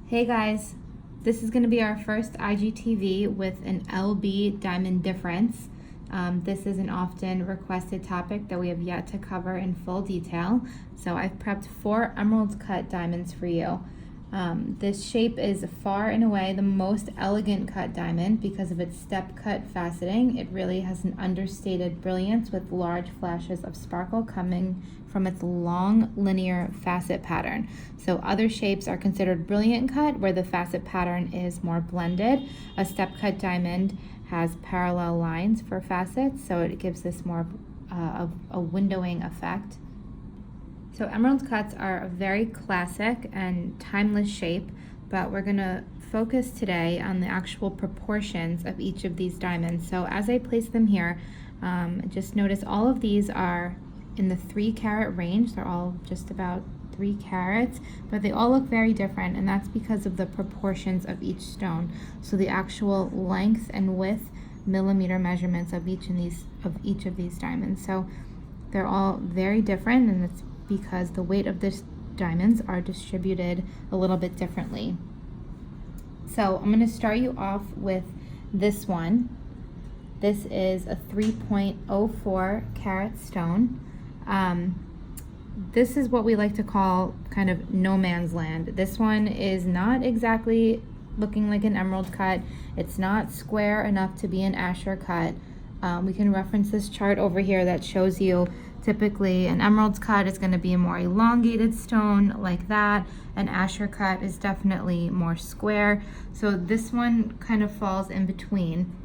Hey guys, this is going to be our first IGTV with an LB diamond difference. This is an often requested topic that we have yet to cover in full detail. So I've prepped 4 emerald cut diamonds for you. This shape is far and away the most elegant cut diamond because of its step cut faceting. It really has an understated brilliance with large flashes of sparkle coming from its long linear facet pattern. So other shapes are considered brilliant cut where the facet pattern is more blended. A step cut diamond has parallel lines for facets, so it gives this more of a windowing effect. So emerald cuts are a very classic and timeless shape, but we're going to focus today on the actual proportions of each of these diamonds. So as I place them here, just notice all of these are in the 3 carat range. They're all just about 3 carats, but they all look very different, and that's because of the proportions of each stone. So the actual length and width millimeter measurements of each of these diamonds. So they're all very different, and it's because the weight of the diamonds are distributed a little bit differently. So I'm going to start you off with this one. This is a 3.04 carat stone. This is what we like to call kind of no man's land. This one is not exactly looking like an emerald cut. It's not square enough to be an Asher cut. We can reference this chart over here that shows you typically an emerald cut is going to be a more elongated stone like that. An Asher cut is definitely more square. So this one kind of falls in between.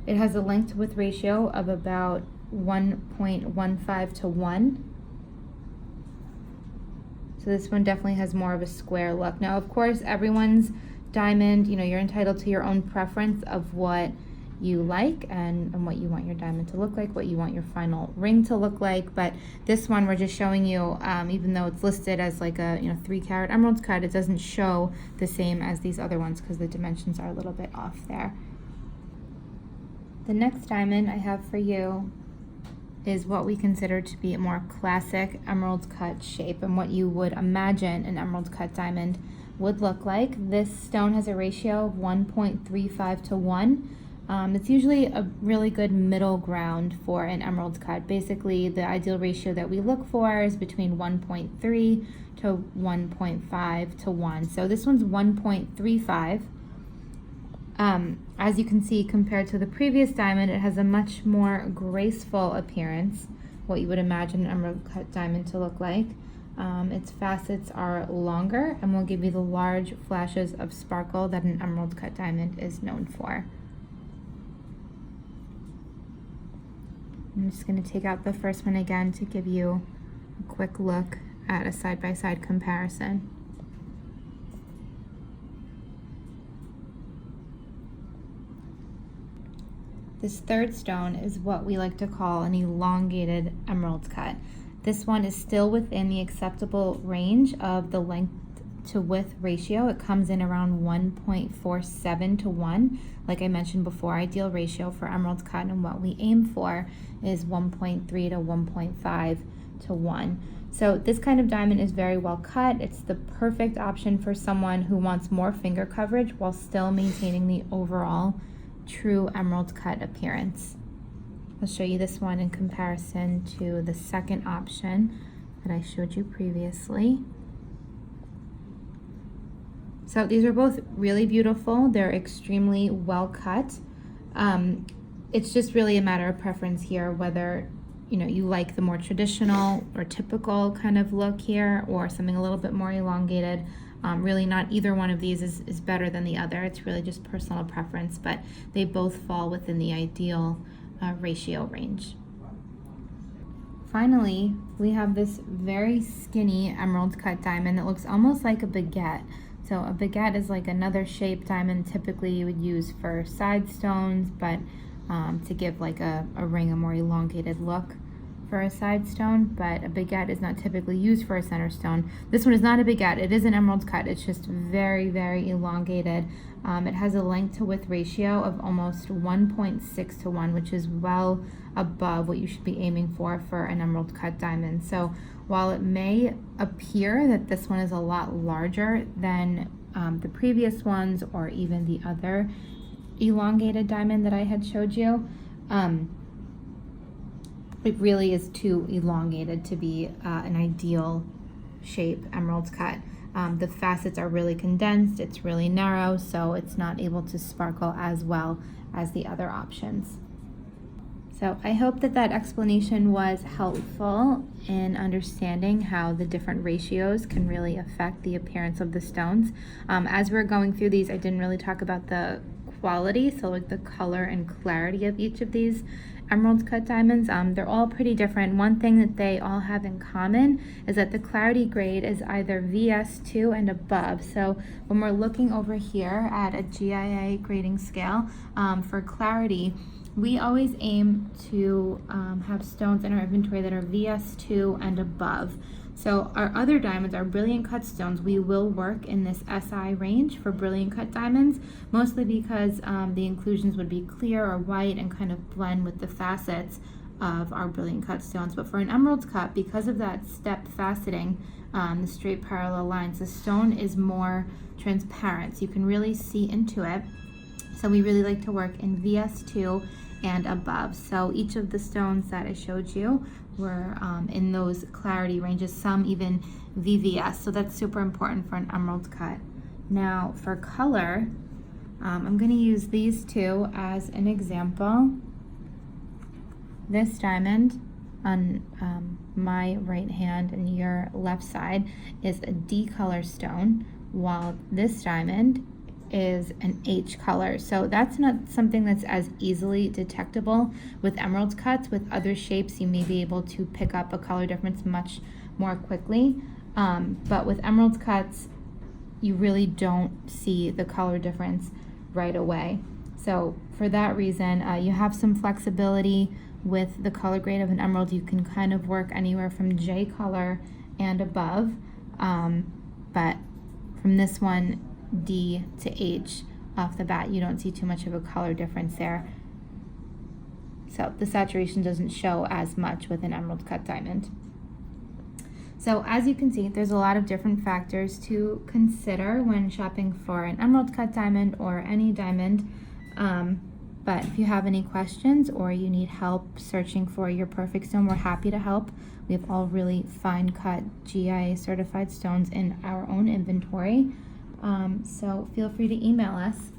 It has a length to width ratio of about 1.15 to 1. So this one definitely has more of a square look. Now, of course, everyone's diamond, you're entitled to your own preference of what you like and what you want your diamond to look like, what you want your final ring to look like. But this one we're just showing you, even though it's listed as like a 3 carat emerald cut, it doesn't show the same as these other ones because the dimensions are a little bit off there. The next diamond I have for you is what we consider to be a more classic emerald cut shape and what you would imagine an emerald cut diamond would look like. This stone has a ratio of 1.35 to 1. It's usually a really good middle ground for an emerald cut. Basically, the ideal ratio that we look for is between 1.3 to 1.5 to 1. So this one's 1.35. As you can see, compared to the previous diamond, it has a much more graceful appearance, what you would imagine an emerald cut diamond to look like. Its facets are longer and will give you the large flashes of sparkle that an emerald cut diamond is known for. I'm just going to take out the first one again to give you a quick look at a side-by-side comparison. This third stone is what we like to call an elongated emerald cut. This one is still within the acceptable range of the length to width ratio. It comes in around 1.47 to 1. Like I mentioned before, ideal ratio for emerald cut and what we aim for is 1.3 to 1.5 to 1. So this kind of diamond is very well cut. It's the perfect option for someone who wants more finger coverage while still maintaining the overall true emerald cut appearance. I'll show you this one in comparison to the second option that I showed you previously. So these are both really beautiful. They're extremely well cut. It's just really a matter of preference here, whether you like the more traditional or typical kind of look here or something a little bit more elongated. Really not either one of these is better than the other. It's really just personal preference, but they both fall within the ideal ratio range. Finally, we have this very skinny emerald cut diamond that looks almost like a baguette. So a baguette is like another shape diamond typically you would use for side stones, but to give like a ring a more elongated look for a side stone, but a baguette is not typically used for a center stone. This one is not a baguette, it is an emerald cut. It's just very, very elongated. It has a length to width ratio of almost 1.6 to 1, which is well above what you should be aiming for an emerald cut diamond. So while it may appear that this one is a lot larger than the previous ones or even the other elongated diamond that I had showed you. It really is too elongated to be an ideal shape emerald cut. The facets are really condensed, it's really narrow, so it's not able to sparkle as well as the other options. So I hope that that explanation was helpful in understanding how the different ratios can really affect the appearance of the stones. As we're going through these, I didn't really talk about the quality, so like the color and clarity of each of these emerald cut diamonds. They're all pretty different. One thing that they all have in common is that the clarity grade is either VS2 and above. So when we're looking over here at a GIA grading scale for clarity, we always aim to have stones in our inventory that are VS2 and above. So our other diamonds, our brilliant cut stones, we will work in this SI range for brilliant cut diamonds, mostly because the inclusions would be clear or white and kind of blend with the facets of our brilliant cut stones. But for an emerald cut, because of that step faceting, the straight parallel lines, the stone is more transparent, so you can really see into it. So we really like to work in VS2 and above. So each of the stones that I showed you were in those clarity ranges, some even VVS. So that's super important for an emerald cut. Now for color, I'm going to use these two as an example. This diamond on my right hand and your left side is a D color stone, while this diamond is an H color. So that's not something that's as easily detectable with emerald cuts. With other shapes, you may be able to pick up a color difference much more quickly. But with emerald cuts, you really don't see the color difference right away. So for that reason, you have some flexibility with the color grade of an emerald. You can kind of work anywhere from J color and above. But from this one, D to H off the bat, you don't see too much of a color difference there. So the saturation doesn't show as much with an emerald cut diamond. So as you can see, there's a lot of different factors to consider when shopping for an emerald cut diamond or any diamond. But if you have any questions or you need help searching for your perfect stone, we're happy to help. We have all really fine cut GIA certified stones in our own inventory. So feel free to email us